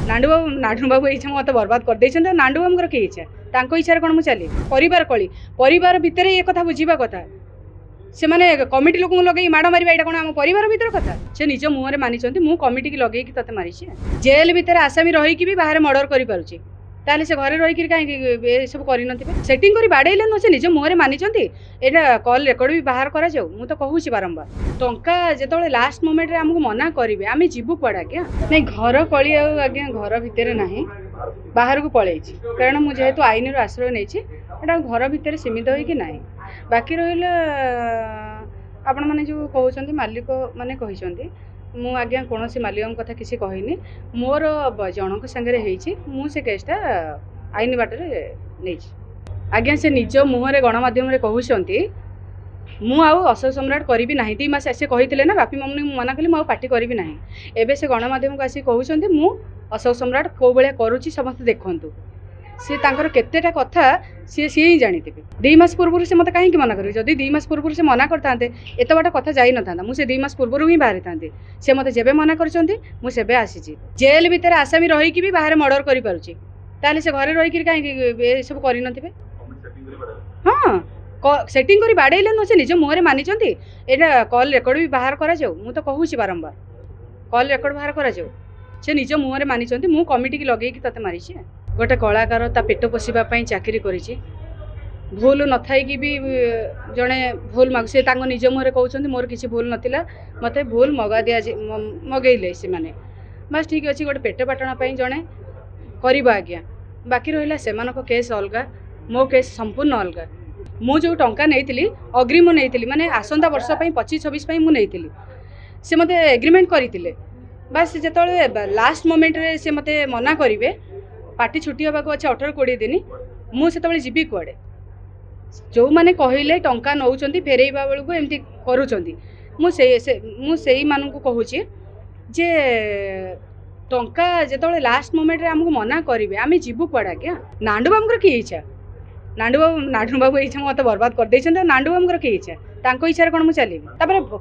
नाडू बाबू इच्छा मत बर्बाद कर देछन नाडू बाबूर कि इच्छा तांको इच्छा कौन मुझे चली परिवार कली परिवार भितर ये कथा बुझा कथा से माने कमिटी लोक लगे माड़ मारे यहाँ कौन आम परिवार भर कथा से निज मुहर मानी मु कमिटी की लगे ते मारी जेल भितर आसामी रहीकि भी बाहर मर्डर करें ताले से घरे रही कहीं सब कर सेटिंग कर बाड़े नुह से निज मुहर मानी यहाँ कल रेकर्ड भी बाहर करा जाऊ मु तो कहूँ बारंबार टंका जो लास्ट मोमेंट रे आमको मना करेंगे आम जीवु कड़ा आज्ञा नहीं घर कली आज्ञा घर भितर ना बाहर को पलि कारण मुझे जेहेतु आईन आश्रय नहीं घर भितर सीमित होगी ना बाकी रहा आपण मैंने जो कहते मालिक मैंने कहते मु आज्ञा कौन मालिक कथा किसी कहनी मोर जनक सांगे मुझे केसटा आईन बाटर नहीं आज्ञा से निज मुहर गणमाध्यम कहते मु अशोक सम्राट करी ना 2 मास से कही ना बापी मम्मी मना कली मुझे पार्टी करी ना एवं से गणमाध्यम को आसिक कहते मु अशोक सम्राट कौ भाया करुच्ची समस्त देखु सी तांकर केतेटा कथा सी ही जानीथे 2 मास पूर्व से मत कहीं मना करेंगे जदि 2 मास पूर्व से मना करते एत बाट कथा जाई न था मुझे 2 मास पूर्व ही बाहरी था से मत जेबे मना कर आसी जेल भितर आसामी रहीकि भी बाहर मर्डर करें से घरे रही कहीं सब कर हाँ सेटिंग कर बाड़े नुह से निज मुहर मानी यहाँ कल रेकर्ड भी बाहर करा जाऊ मु तो कहूँ बारंबार कल रेकर्ड बाहर करा जाऊ से निज मुहर मानी मु कमिटी की लगे ते मारी गोटे कलाकार ता पेट पोषापी चाकरी करी भूल न थी भी जड़े भूल माग से निज मुहर कहते मोर किसी भूल नाला मत भूल मगा दिया मगैले से मैंने बस ठीक अच्छे गोटे पेट पाटनापी जड़े कर आज्ञा बाकी रहा से केस अलग मो केस संपूर्ण अलग मु जो टंका नहीं अग्रिम नहीं माने आसंता वर्ष 25-26 मुझे से मत एग्रीमेंट करते बस जो लास्ट मोमेंट रे से मत मना करेंगे पार्टी छुट्टी होगा अच्छे 18-20 दिन मुझे जीवी कुआड़े जो मैंने कहले टंका नौ फेरइबा बेलू एमती करुँच मानू कहूँ जे टंका जो लास्ट मोमेंट रे आमको मना करेंगे आम जीवु कड़ा आज्ञा नाडू बाबूर कि इच्छा नाडू बाबू इच्छा मत बर्बाद कर देछन नाडू बाबूर कि इच्छा तांको इच्छा कौन मुझे चली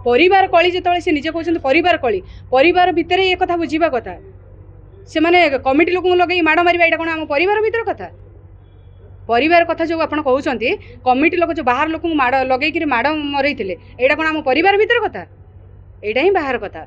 परिवार कली जो से निजे कहते परिवार कली परिवार भितर ये कथा बुझा कथा से माने कमिटी लोक लगे माड़ मारे यहाँ कौन आम परिवार भर कथा परिवार कथा जो आप कहते कमिटी लोक जो बाहर लोक माड़ लगे माड़ मरई यहाँ कौन आम परिवार भर कथा यहाँ ही बाहर कथा।